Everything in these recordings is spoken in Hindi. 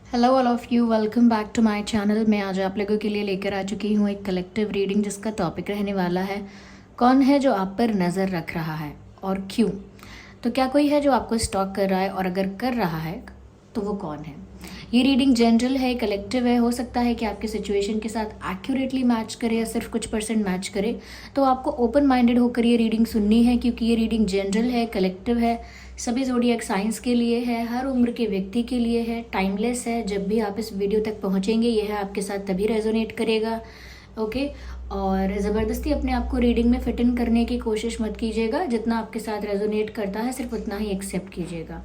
Hello all of you, welcome back to my channel. मैं आज आप लोगों के लिए लेकर आ चुकी हूँ एक कलेक्टिव रीडिंग जिसका टॉपिक रहने वाला है कौन है जो आप पर नज़र रख रहा है और क्यों। तो क्या कोई है जो आपको स्टॉक कर रहा है, और अगर कर रहा है तो वो कौन है। ये रीडिंग जनरल है, कलेक्टिव है। हो सकता है कि आपके सिचुएशन के साथ एक्यूरेटली मैच करे या सिर्फ कुछ परसेंट मैच करे। तो आपको ओपन माइंडेड होकर ये रीडिंग सुननी है, क्योंकि ये रीडिंग जनरल है, कलेक्टिव है, सभी ज़ोडिएक साइंस के लिए है, हर उम्र के व्यक्ति के लिए है, टाइमलेस है। जब भी आप इस वीडियो तक पहुंचेंगे यह आपके साथ तभी रेजोनेट करेगा। ओके, और ज़बरदस्ती अपने आप को रीडिंग में फिट इन करने की कोशिश मत कीजिएगा। जितना आपके साथ रेजोनेट करता है सिर्फ उतना ही एक्सेप्ट कीजिएगा।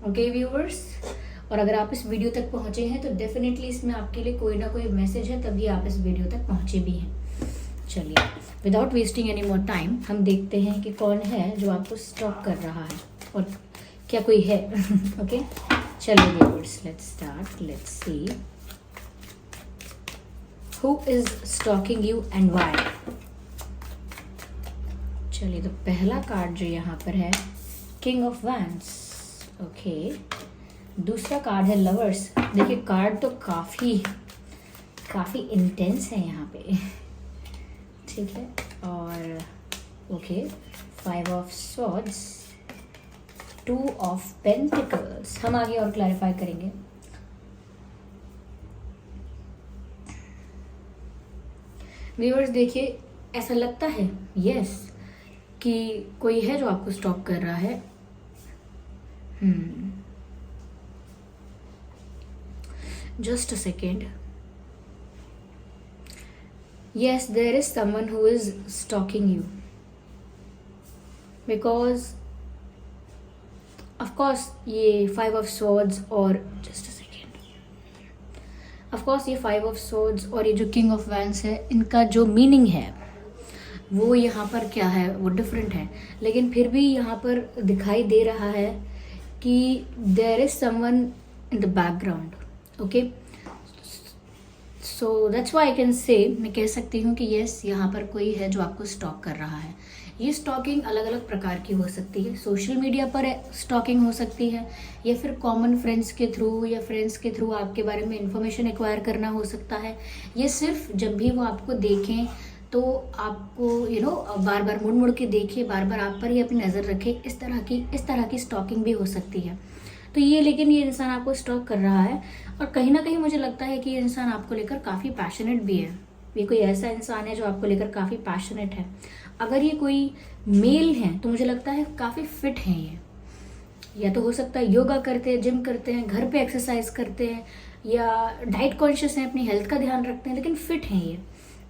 ओके व्यूअर्स, और अगर आप इस वीडियो तक पहुंचे हैं तो डेफिनेटली इसमें आपके लिए कोई ना कोई मैसेज है, तभी आप इस वीडियो तक पहुंचे भी हैं। चलिए, without wasting any more time हम देखते हैं कि कौन है जो आपको स्टॉक कर रहा है और क्या कोई है। ओके, चलिए viewers, let's start. Let's see who is stalking you and why. चलिए, तो पहला कार्ड जो यहाँ पर है किंग ऑफ वैंड्स। ओके, दूसरा कार्ड है लवर्स। देखिए, कार्ड तो काफ़ी इंटेंस है यहाँ पे। ठीक है, और okay, 5 of swords, 2 of pentacles. हम आगे और क्लैरिफाई करेंगे। व्यूअर्स देखिए, ऐसा लगता है यस कि कोई है जो आपको स्टॉक कर रहा है। Just a second. Yes, there is someone who is stalking you. Because, of course, ये 5 of swords और just a second. Of course, ये 5 of swords और ये जो king of wands है, इनका जो मीनिंग है वो यहाँ पर क्या है, वो डिफरेंट है। लेकिन फिर भी यहाँ पर दिखाई दे रहा है कि there is someone in the background. Okay, so that's why I can say, मैं कह सकती हूँ कि येस, यहाँ पर कोई है जो आपको स्टॉक कर रहा है। ये स्टॉकिंग अलग अलग प्रकार की हो सकती है। सोशल मीडिया पर स्टॉकिंग हो सकती है, या फिर कॉमन फ्रेंड्स के थ्रू या फ्रेंड्स के थ्रू आपके बारे में इंफॉर्मेशन एक्वायर करना हो सकता है। ये सिर्फ जब भी वो आपको देखें तो आपको बार बार मुड़ मुड़ के देखे, बार बार आप पर ही अपनी नज़र रखे, इस तरह की स्टॉकिंग भी हो सकती है। तो ये, लेकिन ये इंसान आपको स्टॉक कर रहा है, और कहीं ना कहीं मुझे लगता है कि ये इंसान आपको लेकर काफ़ी पैशनेट भी है। ये कोई ऐसा इंसान है जो आपको लेकर काफ़ी पैशनेट है। अगर ये कोई मेल है तो मुझे लगता है काफ़ी फिट है ये, या तो हो सकता है योगा करते हैं, जिम करते हैं, घर पे एक्सरसाइज करते हैं, या डाइट कॉन्शियस हैं, अपनी हेल्थ का ध्यान रखते हैं, लेकिन फिट हैं ये।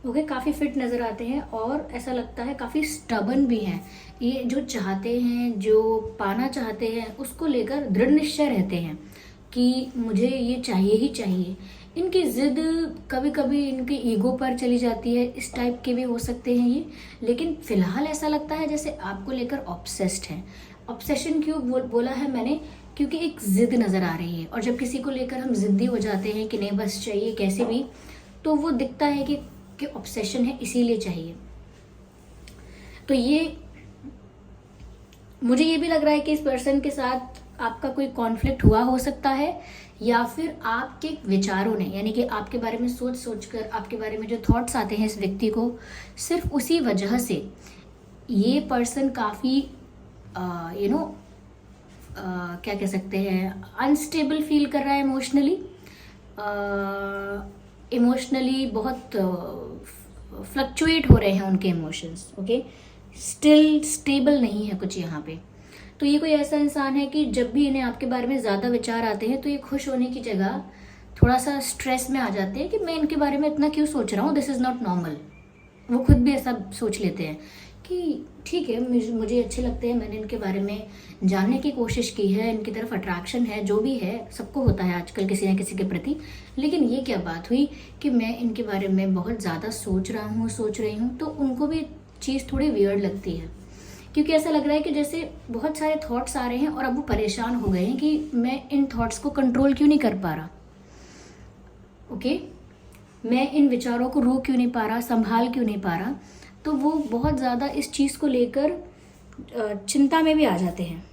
ओके, काफ़ी फिट नज़र आते हैं, और ऐसा लगता है काफ़ी स्टबन भी हैं। ये जो चाहते हैं, जो पाना चाहते हैं, उसको लेकर दृढ़ निश्चय रहते हैं कि मुझे ये चाहिए ही चाहिए। इनकी ज़िद कभी कभी इनके ईगो पर चली जाती है, इस टाइप के भी हो सकते हैं ये। लेकिन फिलहाल ऐसा लगता है जैसे आपको लेकर ऑब्सेस्ड है। ऑब्सेशन क्यों बोला है मैंने, क्योंकि एक ज़िद नज़र आ रही है, और जब किसी को लेकर हम ज़िद्दी हो जाते हैं कि नहीं बस चाहिए कैसे भी, तो वो दिखता है कि ऑब्सेशन है, इसीलिए चाहिए। तो ये मुझे ये भी लग रहा है कि इस पर्सन के साथ आपका कोई कॉन्फ्लिक्ट हुआ हो सकता है, या फिर आपके विचारों ने, यानी कि आपके बारे में सोच कर आपके बारे में जो थॉट्स आते हैं इस व्यक्ति को, सिर्फ उसी वजह से ये पर्सन काफ़ी क्या कह सकते हैं, अनस्टेबल फील कर रहा है इमोशनली बहुत फ्लक्चुएट हो रहे हैं उनके इमोशंस। ओके, स्टिल स्टेबल नहीं है कुछ यहाँ पे। तो ये कोई ऐसा इंसान है कि जब भी इन्हें आपके बारे में ज़्यादा विचार आते हैं तो ये खुश होने की जगह थोड़ा सा स्ट्रेस में आ जाते हैं कि मैं इनके बारे में इतना क्यों सोच रहा हूँ, दिस इज़ नॉट नॉर्मल। वो खुद भी ऐसा सोच लेते हैं कि ठीक है, मुझे अच्छे लगते हैं, मैंने इनके बारे में जानने की कोशिश की है, इनकी तरफ अट्रैक्शन है, जो भी है, सबको होता है आजकल किसी न किसी के प्रति। लेकिन ये क्या बात हुई कि मैं इनके बारे में बहुत ज़्यादा सोच रही हूँ, तो उनको भी चीज़ थोड़ी वियर्ड लगती है, क्योंकि ऐसा लग रहा है कि जैसे बहुत सारे थॉट्स आ रहे हैं और अब वो परेशान हो गए हैं कि मैं इन थॉट्स को कंट्रोल क्यों नहीं कर पा रहा। ओके, मैं इन विचारों को रोक क्यों नहीं पा रहा, संभाल क्यों नहीं पा रहा। तो वो बहुत ज़्यादा इस चीज़ को लेकर चिंता में भी आ जाते हैं।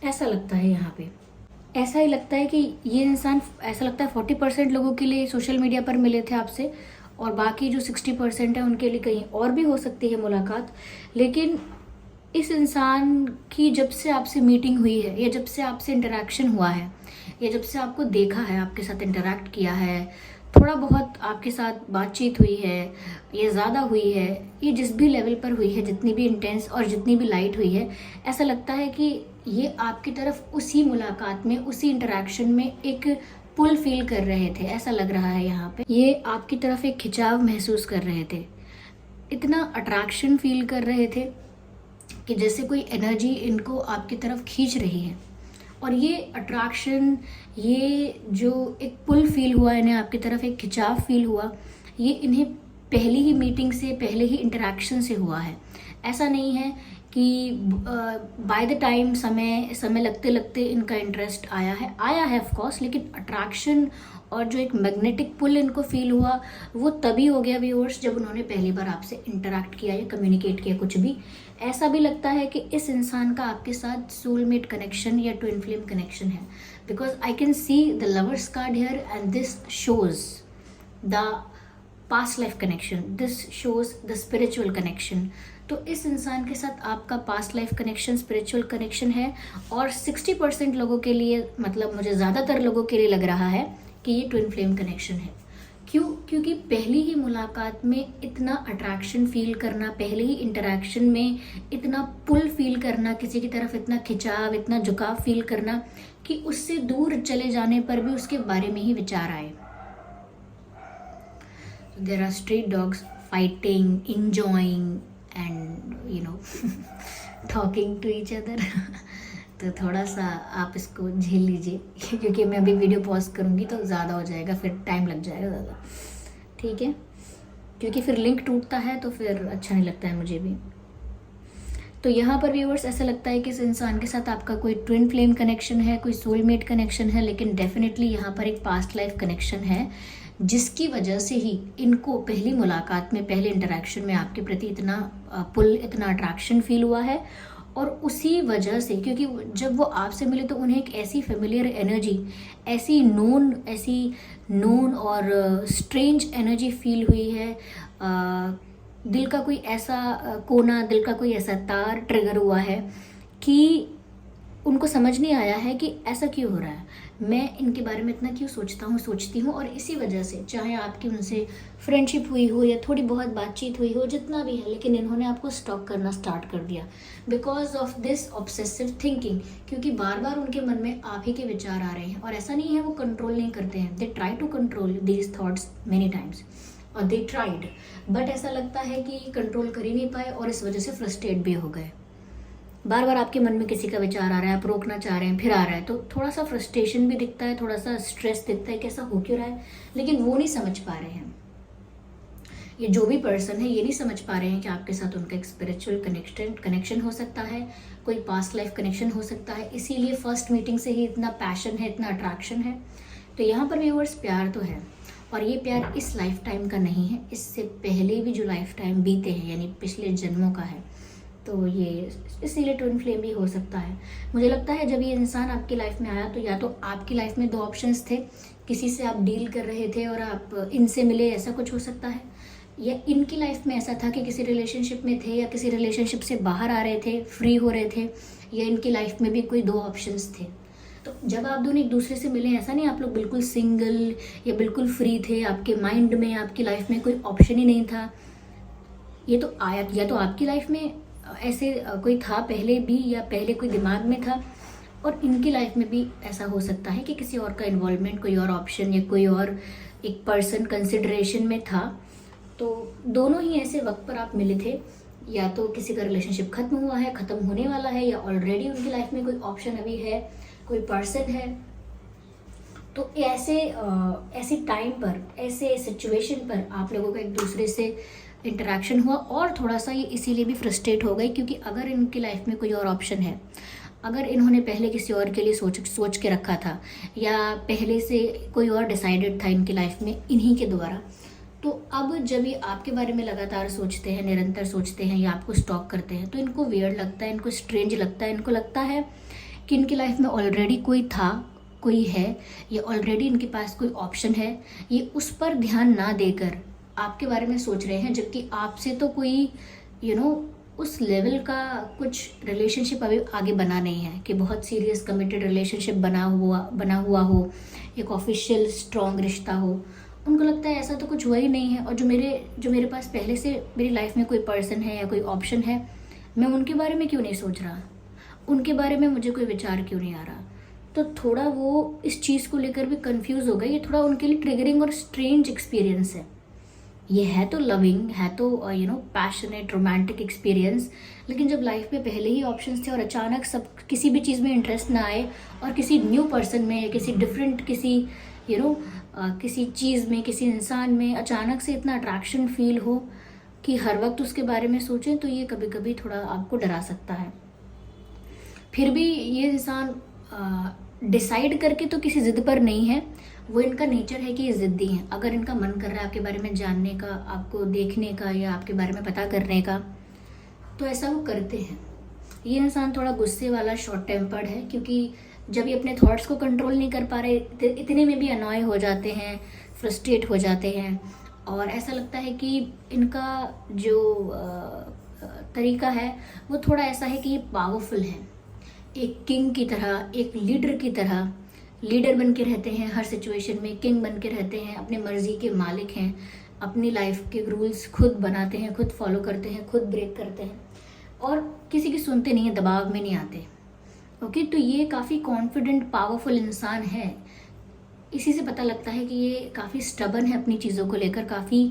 ऐसा लगता है यहाँ पे। ऐसा ही लगता है कि ये इंसान, ऐसा लगता है 40% लोगों के लिए सोशल मीडिया पर मिले थे आपसे, और बाकी जो 60% है उनके लिए कहीं और भी हो सकती है मुलाकात। लेकिन इस इंसान की जब से आपसे मीटिंग हुई है, या जब से आपसे इंटरेक्शन हुआ है, या जब से आपको देखा है, आपके साथ इंटरेक्ट किया है, थोड़ा बहुत आपके साथ बातचीत हुई है, ये ज़्यादा हुई है, ये जिस भी लेवल पर हुई है, जितनी भी इंटेंस और जितनी भी लाइट हुई है, ऐसा लगता है कि ये आपकी तरफ उसी मुलाकात में, उसी इंटरेक्शन में एक पुल फील कर रहे थे। ऐसा लग रहा है यहाँ पे ये आपकी तरफ एक खिंचाव महसूस कर रहे थे, इतना अट्रैक्शन फील कर रहे थे कि जैसे कोई एनर्जी इनको आपकी तरफ खींच रही है। और ये अट्रैक्शन, ये जो एक पुल फील हुआ इन्हें आपकी तरफ, एक खिंचाव फील हुआ, ये इन्हें पहली ही मीटिंग से, पहले ही इंटरेक्शन से हुआ है। ऐसा नहीं है कि बाय द टाइम, समय लगते लगते इनका इंटरेस्ट आया है ऑफ कोर्स, लेकिन अट्रैक्शन और जो एक मैग्नेटिक पुल इनको फील हुआ वो तभी हो गया व्यूअर्स, जब उन्होंने पहली बार आपसे इंटरेक्ट किया या कम्युनिकेट किया कुछ भी। ऐसा भी लगता है कि इस इंसान का आपके साथ सोलमेट कनेक्शन या ट्विन फ्लेम कनेक्शन है, because I can see the lovers card here and this shows the past life connection, this shows the spiritual connection. तो इस इंसान के साथ आपका past life connection, spiritual connection है, और 60% लोगों के लिए, मतलब मुझे ज़्यादातर लोगों के लिए लग रहा है कि ये ट्विन फ्लेम कनेक्शन है। क्यों? क्योंकि पहली ही मुलाकात में इतना अट्रैक्शन फील करना, पहले ही इंटरेक्शन में इतना पुल फील करना, किसी की तरफ इतना खिंचाव, इतना झुकाव फील करना कि उससे दूर चले जाने पर भी उसके बारे में ही विचार आए। There are street dogs fighting, enjoying and talking to each other तो थोड़ा सा आप इसको झेल लीजिए क्योंकि मैं अभी वीडियो पॉज करूँगी तो ज़्यादा हो जाएगा, फिर टाइम लग जाएगा ज़्यादा, ठीक है? क्योंकि फिर लिंक टूटता है तो फिर अच्छा नहीं लगता है मुझे भी। तो यहाँ पर व्यूअर्स ऐसा लगता है कि इस इंसान के साथ आपका कोई ट्विन फ्लेम कनेक्शन है, कोई सोलमेट कनेक्शन है, लेकिन डेफिनेटली यहाँ पर एक पास्ट लाइफ कनेक्शन है, जिसकी वजह से ही इनको पहली मुलाकात में, पहले इंटरेक्शन में आपके प्रति इतना पुल, इतना अट्रैक्शन फील हुआ है। और उसी वजह से, क्योंकि जब वो आपसे मिले तो उन्हें एक ऐसी फेमिलियर एनर्जी, ऐसी नोन और स्ट्रेंज एनर्जी फील हुई है, दिल का कोई ऐसा कोना, दिल का कोई ऐसा तार ट्रिगर हुआ है कि उनको समझ नहीं आया है कि ऐसा क्यों हो रहा है, मैं इनके बारे में इतना क्यों सोचती हूँ। और इसी वजह से, चाहे आपकी उनसे फ्रेंडशिप हुई हो या थोड़ी बहुत बातचीत हुई हो, जितना भी है, लेकिन इन्होंने आपको स्टॉक करना स्टार्ट कर दिया because of this obsessive thinking. क्योंकि बार बार उनके मन में आप ही के विचार आ रहे हैं, और ऐसा नहीं है वो कंट्रोल नहीं करते हैं, they try to control these thoughts many times, और दे ट्राइड, बट ऐसा लगता है कि कंट्रोल कर ही नहीं पाए और इस वजह से फ्रस्ट्रेट भी हो गए। बार बार आपके मन में किसी का विचार आ रहा है, आप रोकना चाह रहे हैं, फिर आ रहा है, तो थोड़ा सा फ्रस्ट्रेशन भी दिखता है, थोड़ा सा स्ट्रेस दिखता है कि ऐसा हो क्यों रहा है, लेकिन वो नहीं समझ पा रहे हैं। ये जो भी पर्सन है ये नहीं समझ पा रहे हैं कि आपके साथ उनका एक स्पिरिचुअल कनेक्शन हो सकता है, कोई पास्ट लाइफ कनेक्शन हो सकता है, इसीलिए फर्स्ट मीटिंग से ही इतना पैशन है, इतना अट्रैक्शन है। तो यहाँ पर व्यूअर्स प्यार तो है, और ये प्यार इस लाइफ टाइम का नहीं है, इससे पहले भी जो लाइफ टाइम बीते हैं, यानी पिछले जन्मों का है। तो ये इसीलिए ट्विन फ्लेम भी हो सकता है। मुझे लगता है जब ये इंसान आपकी लाइफ में आया तो या तो आपकी लाइफ में 2 ऑप्शंस थे, किसी से आप डील कर रहे थे और आप इनसे मिले, ऐसा कुछ हो सकता है, या इनकी लाइफ में ऐसा था कि किसी रिलेशनशिप में थे या किसी रिलेशनशिप से बाहर आ रहे थे, फ्री हो रहे थे, या इनकी लाइफ में भी कोई 2 ऑप्शंस थे। तो जब आप दोनों एक दूसरे से मिले, ऐसा नहीं आप लोग बिल्कुल सिंगल या बिल्कुल फ्री थे, आपके माइंड में, आपकी लाइफ में कोई ऑप्शन ही नहीं था। ये तो आया, या तो आपकी लाइफ में ऐसे कोई था पहले भी, या पहले कोई दिमाग में था, और इनकी लाइफ में भी ऐसा हो सकता है कि किसी और का इन्वॉल्वमेंट, कोई और ऑप्शन या कोई और एक पर्सन कंसिडरेशन में था। तो दोनों ही ऐसे वक्त पर आप मिले थे, या तो किसी का रिलेशनशिप खत्म हुआ है, ख़त्म होने वाला है, या ऑलरेडी उनकी लाइफ में कोई ऑप्शन अभी है, कोई पर्सन है। तो ऐसे टाइम पर, ऐसे सिचुएशन पर आप लोगों का एक दूसरे से इंटरेक्शन हुआ, और थोड़ा सा ये इसीलिए भी फ्रस्ट्रेट हो गई क्योंकि अगर इनकी लाइफ में कोई और ऑप्शन है, अगर इन्होंने पहले किसी और के लिए सोच के रखा था, या पहले से कोई और डिसाइडेड था इनकी लाइफ में इन्हीं के द्वारा, तो अब जब ये आपके बारे में लगातार सोचते हैं, निरंतर सोचते हैं, या आपको स्टॉक करते हैं, तो इनको वियर्ड लगता है, इनको स्ट्रेंज लगता है, इनको लगता है कि इनकी लाइफ में ऑलरेडी कोई था, कोई है, या ऑलरेडी इनके पास कोई ऑप्शन है, ये उस पर ध्यान ना देकर आपके बारे में सोच रहे हैं, जबकि आपसे तो कोई उस लेवल का कुछ रिलेशनशिप अभी आगे बना नहीं है कि बहुत सीरियस कमिटेड रिलेशनशिप बना हुआ हो, एक ऑफिशियल स्ट्रॉन्ग रिश्ता हो। उनको लगता है ऐसा तो कुछ हुआ ही नहीं है, और जो मेरे पास पहले से मेरी लाइफ में कोई पर्सन है या कोई ऑप्शन है, मैं उनके बारे में क्यों नहीं सोच रहा, उनके बारे में मुझे कोई विचार क्यों नहीं आ रहा। तो थोड़ा वो इस चीज़ को लेकर भी कंफ्यूज हो गए। ये थोड़ा उनके लिए ट्रिगरिंग और स्ट्रेंज एक्सपीरियंस है। ये है तो लविंग, है तो पैशनेट रोमांटिक एक्सपीरियंस, लेकिन जब लाइफ में पहले ही ऑप्शंस थे और अचानक सब किसी भी चीज़ में इंटरेस्ट ना आए, और किसी न्यू पर्सन में, किसी डिफरेंट, किसी किसी चीज़ में, किसी इंसान में अचानक से इतना अट्रैक्शन फील हो कि हर वक्त उसके बारे में सोचें, तो ये कभी कभी थोड़ा आपको डरा सकता है। फिर भी ये इंसान डिसाइड करके तो किसी ज़िद पर नहीं है, वो इनका नेचर है कि ये ज़िद्दी हैं। अगर इनका मन कर रहा है आपके बारे में जानने का, आपको देखने का, या आपके बारे में पता करने का, तो ऐसा वो करते हैं। ये इंसान थोड़ा गुस्से वाला, शॉर्ट टेम्पर्ड है, क्योंकि जब ये अपने थॉट्स को कंट्रोल नहीं कर पा रहे, इतने में भी अनॉय हो जाते हैं, फ्रस्ट्रेट हो जाते हैं, और ऐसा लगता है कि इनका जो तरीका है वो थोड़ा ऐसा है कि ये पावरफुल है, एक किंग की तरह, एक लीडर की तरह, लीडर बन के रहते हैं हर सिचुएशन में, किंग बन के रहते हैं, अपने मर्जी के मालिक हैं, अपनी लाइफ के रूल्स खुद बनाते हैं, खुद फॉलो करते हैं, खुद ब्रेक करते हैं, और किसी की सुनते नहीं है, दबाव में नहीं आते। ओके, तो ये काफ़ी कॉन्फिडेंट, पावरफुल इंसान है। इसी से पता लगता है कि ये काफ़ी स्टबर्न है अपनी चीज़ों को लेकर, काफ़ी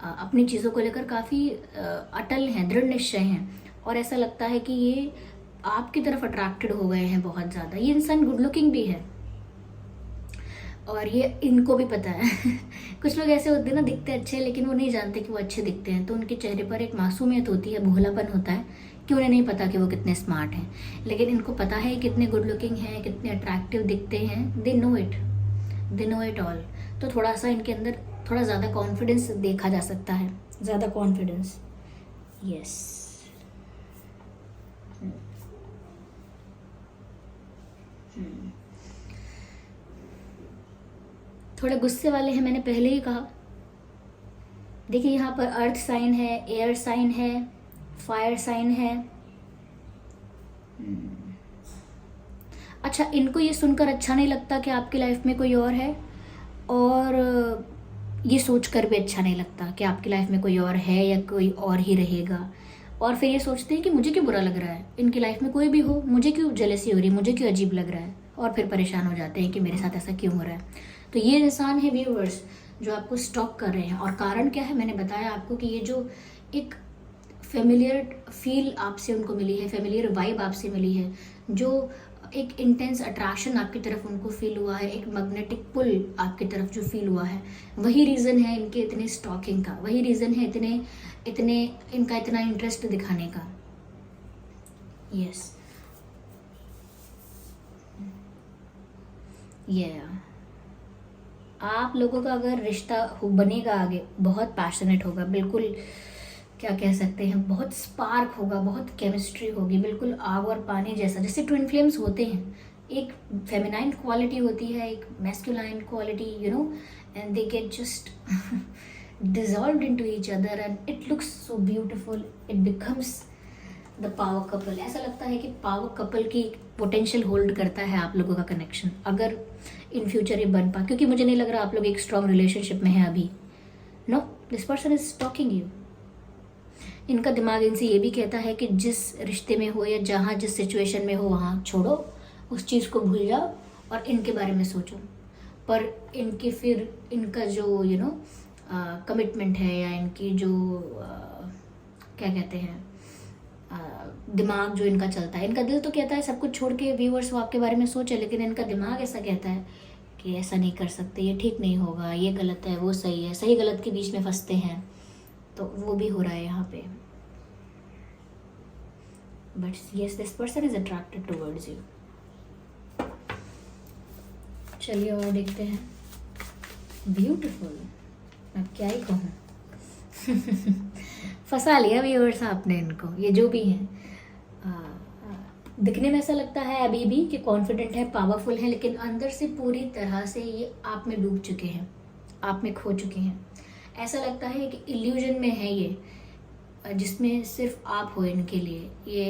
अपनी चीज़ों को लेकर काफ़ी अटल हैं, दृढ़ निश्चय हैं, और ऐसा लगता है कि ये आपकी तरफ अट्रैक्टेड हो गए हैं बहुत ज़्यादा। ये इंसान गुड लुकिंग भी है, और ये इनको भी पता है। कुछ लोग ऐसे होते हैं ना, दिखते अच्छे लेकिन वो नहीं जानते कि वो अच्छे दिखते हैं, तो उनके चेहरे पर एक मासूमियत होती है, भोलापन होता है, कि उन्हें नहीं पता कि वो कितने स्मार्ट हैं, लेकिन इनको पता है कितने गुड लुकिंग हैं, कितने अट्रैक्टिव दिखते हैं। They know it all. तो थोड़ा सा इनके अंदर थोड़ा ज़्यादा कॉन्फिडेंस देखा जा सकता है, ज़्यादा कॉन्फिडेंस। यस, थोड़े गुस्से वाले हैं, मैंने पहले ही कहा। देखिए यहाँ पर अर्थ साइन है, एयर साइन है, फायर साइन है। अच्छा, इनको ये सुनकर अच्छा नहीं लगता कि आपकी लाइफ में कोई और है, और ये सोचकर भी अच्छा नहीं लगता कि आपकी लाइफ में कोई और है या कोई और ही रहेगा, और फिर ये सोचते हैं कि मुझे क्यों बुरा लग रहा है, इनकी लाइफ में कोई भी हो, मुझे क्यों जेलसी हो रही है, मुझे क्यों अजीब लग रहा है, और फिर परेशान हो जाते हैं कि मेरे साथ ऐसा क्यों हो रहा है। तो ये इंसान है व्यूअर्स जो आपको स्टॉक कर रहे हैं, और कारण क्या है, मैंने बताया आपको कि ये जो एक फेमिलियर फील आपसे उनको मिली है, फेमिलियर वाइब आपसे मिली है, जो एक इंटेंस अट्रैक्शन आपकी तरफ उनको फील हुआ है, एक मैग्नेटिक पुल आपकी तरफ जो फील हुआ है, वही रीज़न है इनके इतने स्टॉकिंग का, वही रीज़न है इतने इनका इतना इंटरेस्ट दिखाने का। यस, आप लोगों का अगर रिश्ता बनेगा आगे, बहुत पैशनेट होगा, बिल्कुल क्या कह सकते हैं, बहुत स्पार्क होगा, बहुत केमिस्ट्री होगी, बिल्कुल आग और पानी जैसा, जैसे ट्विन फ्लेम्स होते हैं। एक फेमिनाइन क्वालिटी होती है, एक masculine quality, and they get just dissolved into each other and it looks so beautiful. It becomes the power couple. ऐसा लगता है कि पावर कपल की पोटेंशियल होल्ड करता है आप लोगों का कनेक्शन, अगर इन फ्यूचर ये बन पा, क्योंकि मुझे नहीं लग रहा आप लोग एक स्ट्रॉन्ग रिलेशनशिप में हैं अभी। No, this person is talking you. इनका दिमाग इनसे ये भी कहता है कि जिस रिश्ते में हो या जहाँ जिस सिचुएशन में हो वहाँ छोड़ो, उस चीज़ को भूल जाओ और इनके बारे में सोचो। पर इनके फिर इनका जो कमिटमेंट है, या इनकी जो क्या कहते हैं दिमाग जो इनका चलता है, इनका दिल तो कहता है सब कुछ छोड़ के व्यूअर्स वो आपके बारे में सोचे, लेकिन इनका दिमाग ऐसा कहता है कि ऐसा नहीं कर सकते, ये ठीक नहीं होगा, ये गलत है, वो सही है, सही गलत के बीच में फंसते हैं। तो वो भी हो रहा है यहाँ पे। But yes, this person is attracted towards you. चलिए और देखते हैं। ब्यूटीफुल, अब क्या ही कहूँ। फंसा लिया व्यूअर्स आपने इनको, ये जो भी हैं। दिखने में ऐसा लगता है अभी भी कि कॉन्फिडेंट है, पावरफुल है, लेकिन अंदर से पूरी तरह से ये आप में डूब चुके हैं, आप में खो चुके हैं। ऐसा लगता है कि इल्यूजन में है ये, जिसमें सिर्फ आप हो इनके लिए। ये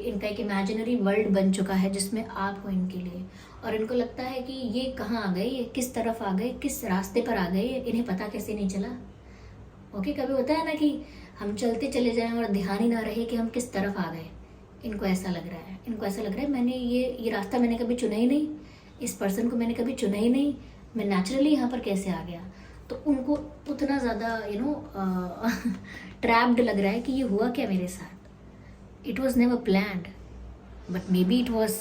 इनका एक इमेजिनरी वर्ल्ड बन चुका है जिसमें आप हो इनके लिए, और इनको लगता है कि ये कहाँ आ गए, ये किस तरफ आ गए, किस रास्ते पर आ गए, इन्हें पता कैसे नहीं चला। ओके, कभी होता है ना कि हम चलते चले जाएं और ध्यान ही ना रहे कि हम किस तरफ आ गए। इनको ऐसा लग रहा है, इनको ऐसा लग रहा है मैंने ये रास्ता मैंने कभी चुना ही नहीं, इस पर्सन को मैंने कभी चुना ही नहीं, मैं नेचुरली यहाँ पर कैसे आ गया। तो उनको उतना ज़्यादा ट्रैप्ड लग रहा है कि ये हुआ क्या मेरे साथ। It was never planned, but may be it was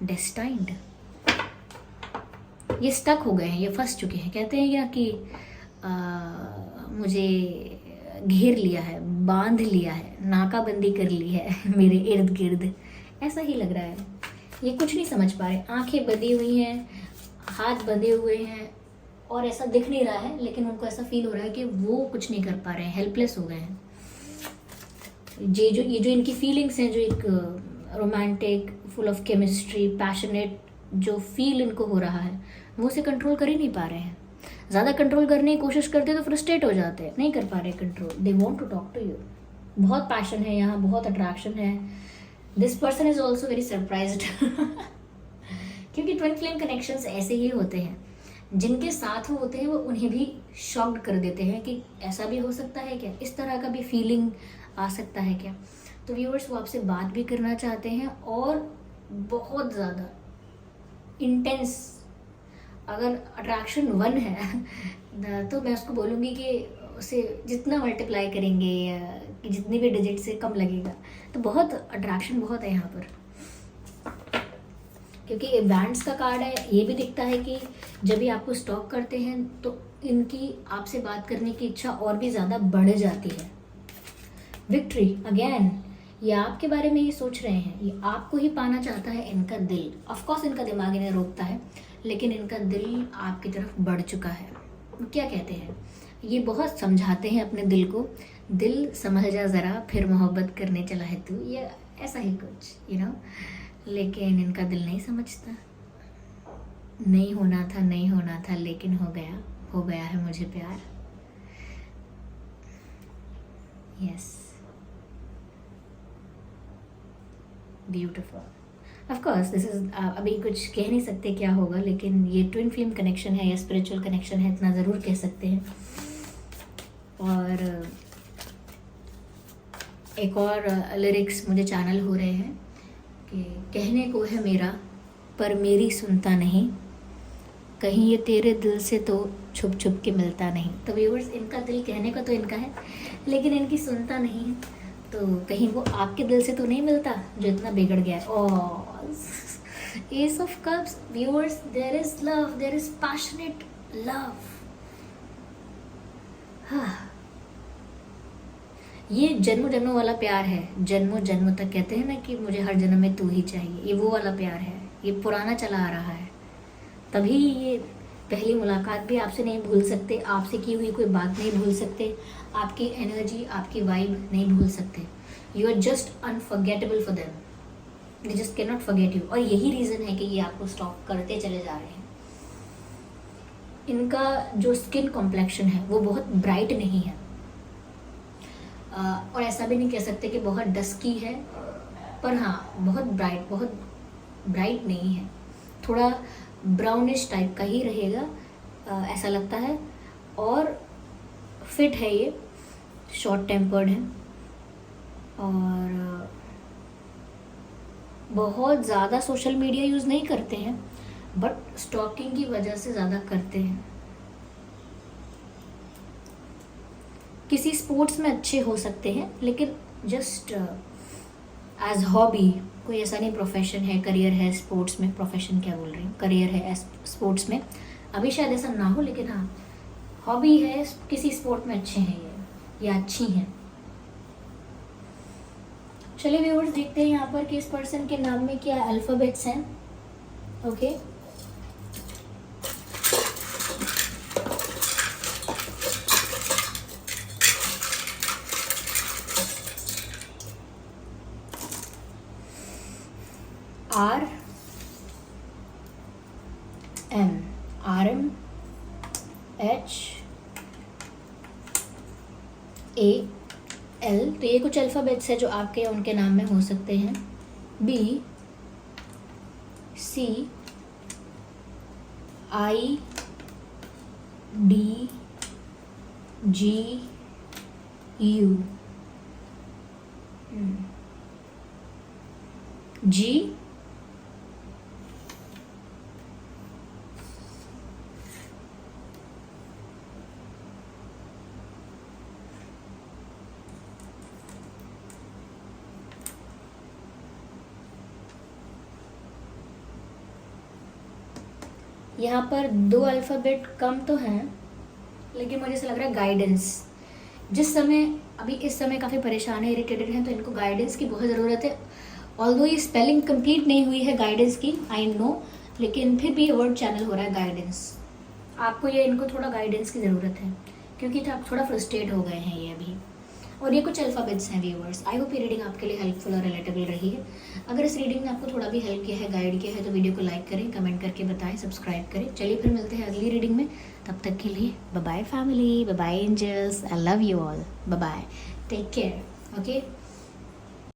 destined. ये स्टक हो गए हैं, ये फंस चुके हैं। कहते हैं या कि मुझे घेर लिया है, बांध लिया है, नाकाबंदी कर ली है मेरे इर्द गिर्द, ऐसा ही लग रहा है। ये कुछ नहीं समझ पा रहे, आंखें बंधी हुई हैं, हाथ बंधे हुए हैं, और ऐसा दिख नहीं रहा है, लेकिन उनको ऐसा फील हो रहा है कि वो कुछ नहीं कर पा रहे हैं, हेल्पलेस हो गए हैं। ये जो इनकी फीलिंग्स हैं, जो एक romantic, full of chemistry, passionate जो फील इनको हो रहा है, वो उसे कंट्रोल कर ही नहीं पा रहे हैं। ज़्यादा कंट्रोल करने की कोशिश करते तो फ्रस्ट्रेट हो जाते हैं, नहीं कर पा रहे control. They want to talk to you, बहुत पैशन है यहाँ, बहुत अट्रैक्शन है। This person is also very surprised क्योंकि ट्विन फ्लेम कनेक्शंस ऐसे ही होते हैं, जिनके साथ वो होते हैं वो उन्हें भी शॉक्ड कर देते हैं कि ऐसा भी हो सकता है क्या, इस तरह का भी फीलिंग आ सकता है क्या। तो व्यूअर्स, वो आपसे बात भी करना चाहते हैं, और बहुत ज़्यादा इंटेंस। अगर अट्रैक्शन 1 है तो मैं उसको बोलूँगी कि उसे जितना मल्टीप्लाई करेंगे या कि जितनी भी डिजिट से कम लगेगा, तो बहुत अट्रैक्शन बहुत है यहाँ पर। क्योंकि बैंड्स का कार्ड है, ये भी दिखता है कि जब भी आपको स्टॉक करते हैं तो इनकी आपसे बात करने की इच्छा और भी ज़्यादा बढ़ जाती है। विक्ट्री अगेन, ये आपके बारे में ही सोच रहे हैं, ये आपको ही पाना चाहता है इनका दिल। ऑफकोर्स इनका दिमाग इन्हें रोकता है, लेकिन इनका दिल आपकी तरफ बढ़ चुका है। क्या कहते हैं, ये बहुत समझाते हैं अपने दिल को, दिल समझ जा ज़रा, फिर मोहब्बत करने चला है तू, या ऐसा ही कुछ लेकिन इनका दिल नहीं समझता। नहीं होना था, नहीं होना था, लेकिन हो गया है मुझे प्यार। Yes, beautiful. Of course this is, अभी कुछ कह नहीं सकते क्या होगा, लेकिन ये ट्विन फ्लेम कनेक्शन है या स्पिरिचुअल कनेक्शन है, इतना ज़रूर कह सकते हैं। और एक और लिरिक्स मुझे चैनल हो रहे हैं कि कहने को है मेरा पर मेरी सुनता नहीं, कहीं ये तेरे दिल से तो छुप छुप के मिलता नहीं। तो व्यूअर्स, इनका दिल कहने का तो इनका है, लेकिन इनकी सुनता नहीं है, तो कहीं वो आपके दिल से तो नहीं मिलता जो इतना बिगड़ गया है। Oh, ace of cups viewers, there is love, there is passionate love. हाँ, ये जन्म जन्मों वाला प्यार है, जन्मों जन्म तक। कहते हैं ना कि मुझे हर जन्म में तू ही चाहिए, ये वो वाला प्यार है, ये पुराना चला आ रहा है। तभी ये पहली मुलाकात भी आपसे नहीं भूल सकते, आपसे की हुई कोई बात नहीं भूल सकते, आपकी एनर्जी, आपकी वाइब नहीं भूल सकते। You are just unforgettable for them, they just can not forget you. और यही रीज़न है कि ये आपको स्टॉक करते चले जा रहे हैं। इनका जो स्किन कॉम्प्लेक्शन है वो बहुत ब्राइट नहीं है, और ऐसा भी नहीं कह सकते कि बहुत डस्की है, पर हाँ बहुत ब्राइट नहीं है, थोड़ा ब्राउनिश टाइप का ही रहेगा, ऐसा लगता है। और फिट है, ये शॉर्ट टेम्पर्ड है, और बहुत ज़्यादा सोशल मीडिया यूज़ नहीं करते हैं, बट स्टॉकिंग की वजह से ज़्यादा करते हैं। किसी स्पोर्ट्स में अच्छे हो सकते हैं, लेकिन जस्ट एज हॉबी, कोई ऐसा नहीं प्रोफेशन है, करियर है स्पोर्ट्स में। प्रोफेशन क्या बोल रही हूँ, करियर है स्पोर्ट्स में। अभी शायद ऐसा ना हो, लेकिन हाँ हॉबी है, किसी स्पोर्ट में अच्छे हैं ये या अच्छी हैं। चलिए व्यूअर्स, देखते हैं यहाँ पर कि इस पर्सन के नाम में क्या अल्फ़ाबेट्स हैं। Okay, R M, RM, H, A, L, तो ये कुछ अल्फ़ाबेट्स है जो आपके या उनके नाम में हो सकते हैं। B, C, I, D, G, U, G, यहाँ पर 2 अल्फ़ाबेट कम तो हैं, लेकिन मुझे ऐसा लग रहा है गाइडेंस, जिस समय अभी इस समय काफ़ी परेशान है, इरिटेटेड हैं, तो इनको गाइडेंस की बहुत ज़रूरत है। ऑल्दो ये स्पेलिंग कंप्लीट नहीं हुई है गाइडेंस की, आई नो, लेकिन फिर भी वर्ड चैनल हो रहा है गाइडेंस। आपको ये इनको थोड़ा गाइडेंस की ज़रूरत है, क्योंकि आप थोड़ा फ्रस्ट्रेट हो गए हैं ये अभी। और ये कुछ अल्फ़ाबेट्स हैं व्यूअर्स। आई होप ये रीडिंग आपके लिए हेल्पफुल और रिलेटेबल रही है। अगर इस रीडिंग ने आपको थोड़ा भी हेल्प किया है, गाइड किया है, तो वीडियो को लाइक करें, कमेंट करके बताएं, सब्सक्राइब करें। चलिए फिर मिलते हैं अगली रीडिंग में, तब तक के लिए bye bye family, bye bye angels, I love you all, bye bye, take care, okay.